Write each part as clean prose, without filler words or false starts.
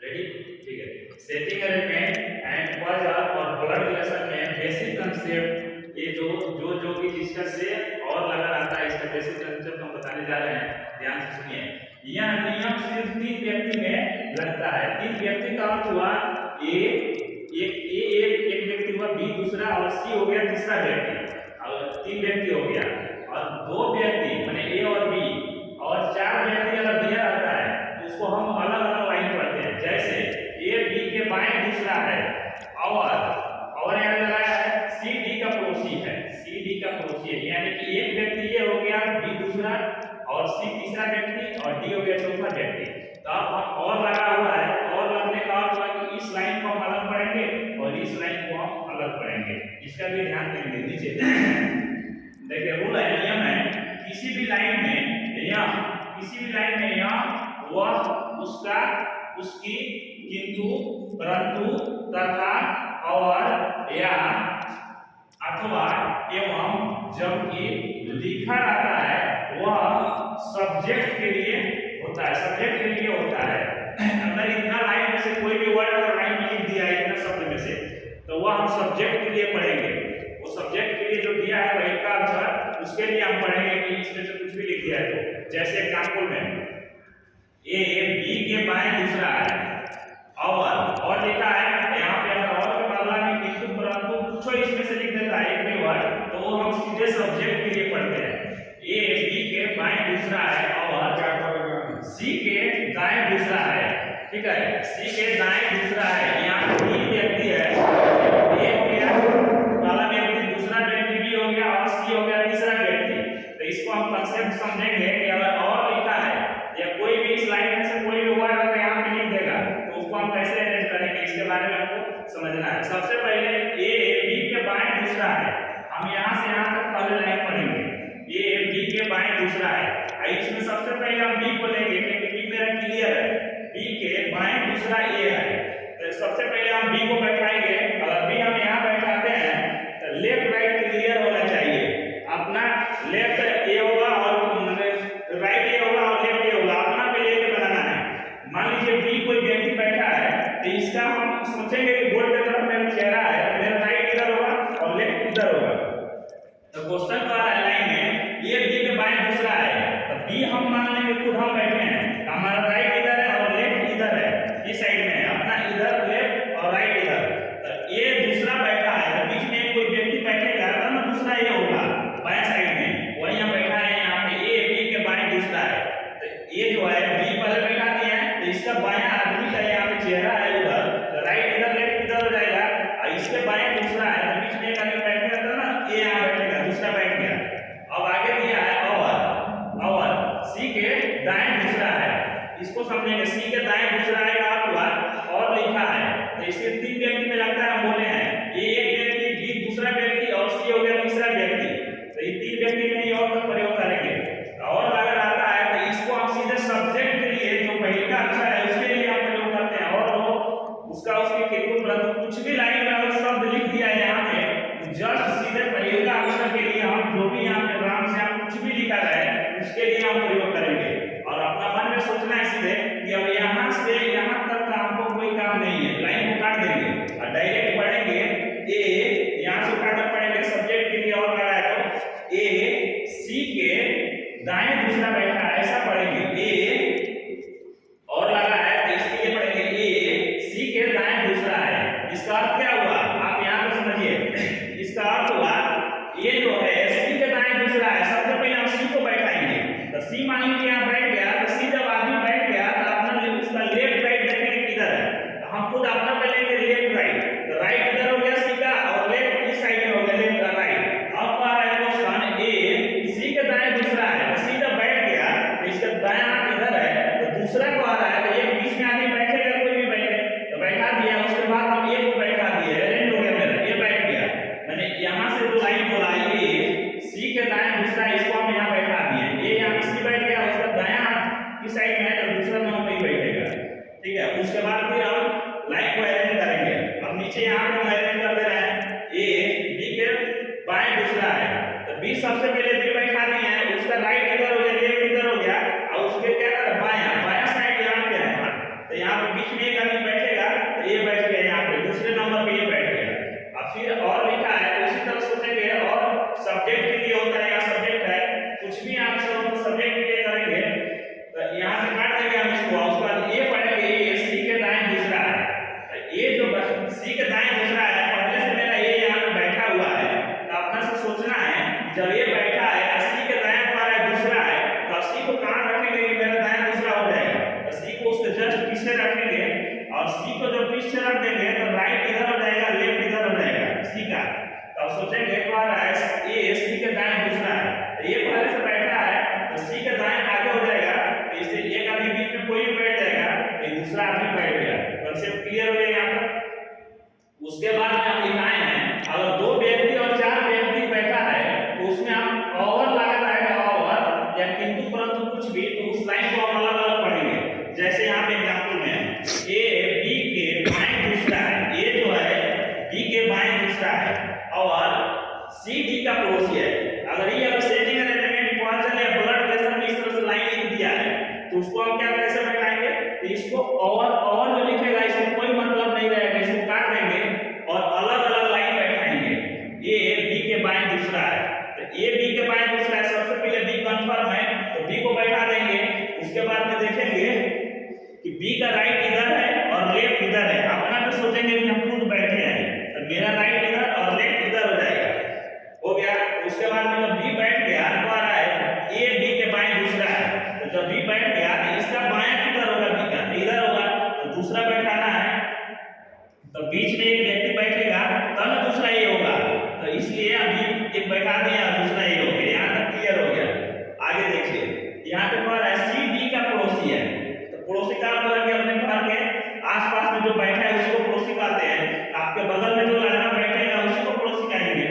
Ready, ठीक है। Setting arrangement and was और ब्लड रिलेशन में बेसिक कांसेप्ट, ये जो जो जो भी डिस्कस से और लगा रहता है, इसका बेसिक कांसेप्ट हम बताने जा रहे हैं, ध्यान से सुनिए। यह नियम सिर्फ 3 व्यक्ति में लगता है। 3 व्यक्ति का अर्थ हुआ एक व्यक्ति हुआ, बी दूसरा, और सी हो गया तीसरा व्यक्ति। और 3 व्यक्ति हो गया, और 2 व्यक्ति माने ए और बी, और 4 व्यक्ति अगर दिया रहता है तो उसको हम अलग अलग लाइन पढ़ते हैं। जैसे ए बी के बाएं दूसरा है, और यहाँ लगाया है सी डी का पड़ोसी है, सी डी का पड़ोसी है, यानी कि एक व्यक्ति ये हो गया, बी दूसरा, और सी तीसरा व्यक्ति, और डी हो गया चौथा व्यक्ति। तो अब हम और लगा हुआ है, और लगने का अर्थ हुआ कि इस लाइन को हम अलग पढ़ेंगे और इस लाइन को हम अलग पढ़ेंगे। इसका भी ध्यान देंगे। नीचे देखिए रूल है, नियम है, किसी भी लाइन में या किसी भी लाइन में या वह, उसका, उसकी, किंतु, परंतु, तथा, और, या, अथवा, एवं जबकि लिखा रहता है वह सब्जेक्ट के लिए होता है, सब्जेक्ट के लिए होता है। अगर इतना लाइन में से कोई भी वर्ड अगर लाइन में लिख दिया है इतना शब्द में से, तो वह हम सब्जेक्ट के लिए पढ़ेंगे। वो सब्जेक्ट के लिए जो दिया है वही का आंसर, उसके लिए हम पढ़ेंगे कि इसमें से कुछ भी लिख दिया है तो। जैसे एग्जांपल में ए बी के बाएं दूसरा है, और लिखा है यहाँ पे, अगर और के बदला में किंतु, परंतु कुछ इसमें से लिख देता है एक भी वर्ड, तो वो हम सीधे सब्जेक्ट के लिए पढ़ते हैं। ए बी के बाएं दूसरा है, और सी के दाएं दूसरा है, ठीक है, सी के दाएं दूसरा है। यहाँ तीन व्यक्ति है, ए हो गया पहला व्यक्ति, दूसरा व्यक्ति बी हो गया, और सी हो गया तीसरा व्यक्ति। तो इसको हम कांसेप्ट समझेंगे कि अगर और लिखा है या कोई भी इस लाइन में से कोई भी वर्ड अगर यहाँ पे लिख देगा तो उसको हम कैसे अरेंज करेंगे, इसके बारे में आपको समझना है। सबसे पहले ए बी के बाएं दूसरा है, हम यहाँ से यहाँ तक पहले लाइन पढ़ेंगे। ए बी के बाएं दूसरा है, इसमें सबसे पहले हम बी को लेंगे क्योंकि बी मेरा क्लियर है, बी के बाएं दूसरा ए है। तो सबसे पहले हम बी को बैठाएंगे। अगर बी हम यहाँ बैठाते हैं तो लेफ्ट राइट क्लियर होना चाहिए। अपना लेफ्ट ए होगा और राइट ए होगा और लेफ्ट ए होगा, अपना पे लेके बनाना है। मान लीजिए बी कोई व्यक्ति बैठा है तो इसका हम सोचेंगे कि बोर्ड की तरफ मेरा चेहरा है, मेरा राइट इधर होगा और लेफ्ट इधर होगा। तो क्वेश्चन का लाइन में ये बी के बाएं दूसरा है, तो बी हम मान लेंगे खुद हम बैठे हैं, हमारा राइट इधर है और लेफ्ट इधर है, इस साइड में है अपना, इधर लेफ्ट और राइट इधर। तो ये दूसरा बैठा है, तो बीच में कोई व्यक्ति बैठेगा तब ना दूसरा ये होगा बाएं साइड में, वही हम बैठा है यहाँ पे, ए बी के बाएं दूसरा है। तो ये जो है बी पहले बैठा दिया है, तो इसका बायां आदमी का यहाँ पे चेहरा है उधर, तो राइट इधर लेफ्ट इधर हो जाएगा, और इसके बाएं दूसरा है, तो बीच में एक आदमी बैठेगा तो ना ये यहाँ बैठेगा, दूसरा बैठ गया। अब आगे दिया है और सी के दाएं दूसरा है, इसको समझेंगे। सी के दाएं दूसरा है का अर्थ हुआ और लिखा है, तो इसके 3 व्यक्ति में लगता है हम बोले हैं, ये एक व्यक्ति, बी दूसरा व्यक्ति, और सी हो गया तीसरा व्यक्ति। तो ये 3 व्यक्ति में ही और का प्रयोग करेंगे। और अगर आता है तो इसको हम सीधे सब्जेक्ट के लिए जो पहले का अक्षर है उसके लिए हम प्रयोग करते हैं, और वो उसका उसके किंतु, परंतु कुछ भी लाइन में अगर शब्द लिख दिया है यहाँ पे, जस्ट सीधे पहले का अक्षर के लिए हम जो भी यहाँ पे राम से हम कुछ भी लिखा है उसके लिए हम प्रयोग करेंगे। और अपना मन में सोचना है सीधे कि अब यहाँ से यहाँ तक का हमको कोई काम नहीं है, लाइन को काट देंगे और डायरेक्ट पढ़ेंगे। ए यहाँ से काटना पड़ेगा सब्जेक्ट के लिए, और लगाया तो ए सी के दाएं दूसरा बैठा है ऐसा पढ़ेंगे, ए और लगा है तो इसके लिए पढ़ेंगे ए सी के दाएं दूसरा है। इसका अर्थ क्या हुआ आप यहाँ पे समझिए। इसका अर्थ हुआ ये जो है सी के दाएं दूसरा है, सबसे पहले हम सी को बैठाएंगे, तो सी मान लीजिए यहाँ बैठ गया, तो सी जब आदमी बैठ गया तो अपना उसका लेफ्ट राइट देखेंगे किधर है, तो हम खुद अपना पे लेंगे लेफ्ट राइट, तो राइट इधर हो गया सी का और लेफ्ट इस साइड में हो गया लेफ्ट का राइट। अब आ रहा है क्वेश्चन ए सी के दाएं दूसरा है, तो सी जब बैठ गया तो इसका दायां हाथ इधर है, तो दूसरा को आ रहा है, तो ये बीच में आदमी बैठेगा, कोई भी बैठे तो बैठा दिया, उसके बाद हम ए को बैठा दिए, अरेंज हो गया मेरा, ये बैठ गया। मैंने यहाँ से जो लाइन बोला ये सी के दाएं दूसरा, इसको हम यहाँ बैठा दिए, ये यहाँ सी बैठ गया, उसका दायां हाथ किस साइड में है तो दूसरा नाम पे ही बैठेगा, ठीक है। उसके बाद फिर हम लाइन को अरेंज करेंगे। अब नीचे यहाँ पे हम अरेंज कर दे रहे हैं, ए बी के बाएं दूसरा है, तो बी सबसे पहले बी बैठा दिए हैं, उसका राइट इधर हो गया, लेफ्ट इधर हो गया, और उसके क्या कर बायां साइड यहाँ पे है, तो यहाँ पे बीच में एक आदमी फिर और लिखा है तो उसी तरह सोचेंगे, और सब्जेक्ट के लिए होता है या सब्जेक्ट है, कुछ भी आंसर हो तो सब्जेक्ट के लिए करेंगे। तो यहाँ से काट देंगे हम इसको, उसके बाद ये पढ़ेंगे, ये सी के दाएं दूसरा है। तो ये जो सी के दाएं दूसरा है, पहले से मेरा ये यहाँ पे बैठा हुआ है, तो अपना से सोचना है जब ये बैठा है सी के दाएं हमारा दूसरा है, तो सी को कहाँ रखेंगे कि मेरा दाएं दूसरा हो जाएगा। तो सी को उसके जस्ट पीछे रखेंगे, और सी को जब पीछे रख देंगे तो राइट इधर हो जाएगा, लेफ्ट इधर हो जाएगा सी का। तो सोचेंगे ये सी के दाएं दूसरा है, तो ये पहले से बैठा है तो सी के दाएं आगे हो जाएगा, तो इससे एक आदमी बीच में कोई भी बैठ जाएगा, तो दूसरा आदमी बैठ गया। कॉन्सेप्ट क्लियर हो गया यहाँ पर। उसके बाद में हम लिखाए हैं अगर 2 व्यक्ति और 4 व्यक्ति बैठा है तो उसमें हम और लगा रहेगा, और या किंतु परंतु कुछ भी, तो उस लाइन को हम अलग अलग पढ़ेंगे। जैसे यहाँ पे एग्जांपल में ए बी के बाएं दूसरा है, ये जो है बी के बाएं दूसरा है, और सी डी का पड़ोसी है। अगर ये अगर सेटिंग अरेंजमेंट इक्वेशन या ब्लड रिलेशन में इस तरह से लाइन लिख दिया है तो उसको हम क्या कैसे बैठाएंगे, तो इसको और जो लिखेगा इसको कोई मतलब नहीं रहेगा, इसको काट देंगे और अलग अलग लाइन बैठाएंगे। ये बी के बाएं दूसरा है, तो ये बी के बाएं दूसरा है, सबसे पहले बी कंफर्म है तो बी को बैठा देंगे। उसके बाद में देखेंगे कि बी का राइट इधर है और लेफ्ट इधर है, अपना भी सोचेंगे कि हम खुद बैठे हैं, तो मेरा राइट इधर और लेफ्ट इधर हो जाएगा, हो गया। उसके बाद में जब बी बैठ गया तो आ रहा है ए बी के बाएं दूसरा है, तो जब बी बैठ गया तो इसका बायां किधर होगा, बी का इधर होगा, तो दूसरा बैठाना है, तो बीच में एक व्यक्ति बैठेगा तब ना दूसरा ये होगा, तो इसलिए अभी एक बैठा दिया दूसरा ये हो गया। यहाँ तक क्लियर हो गया। आगे देखिए यहाँ पे कह रहा है सी डी का पड़ोसी है, तो पड़ोसी का मतलब कि अपने घर के आसपास में जो बैठा है उसको पड़ोसी कहते हैं, आपके बगल में जो लड़का बैठेगा उसी को पड़ोसी कहेंगे।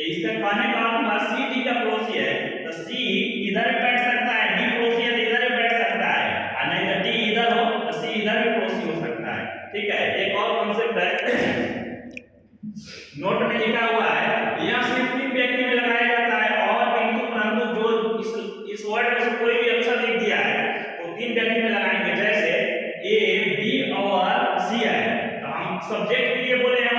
इसका कहने का मतलब सी डी का पड़ोसी है, तो सी इधर भी बैठ सकता है, डी पड़ोसी है तो इधर भी बैठ सकता है, और नहीं तो डी इधर हो तो सी इधर भी पड़ोसी हो सकता है। ठीक है, एक और कॉन्सेप्ट है नोट में लिखा हुआ है, यह सिर्फ 3 व्यक्ति में लगाया जाता है, और किंतु परंतु जो इस वर्ड में से कोई भी अक्षर लिख दिया है तो 3 व्यक्ति में लगाएंगे। जैसे ए बी और सी है, तो हम सब्जेक्ट के लिए बोले हैं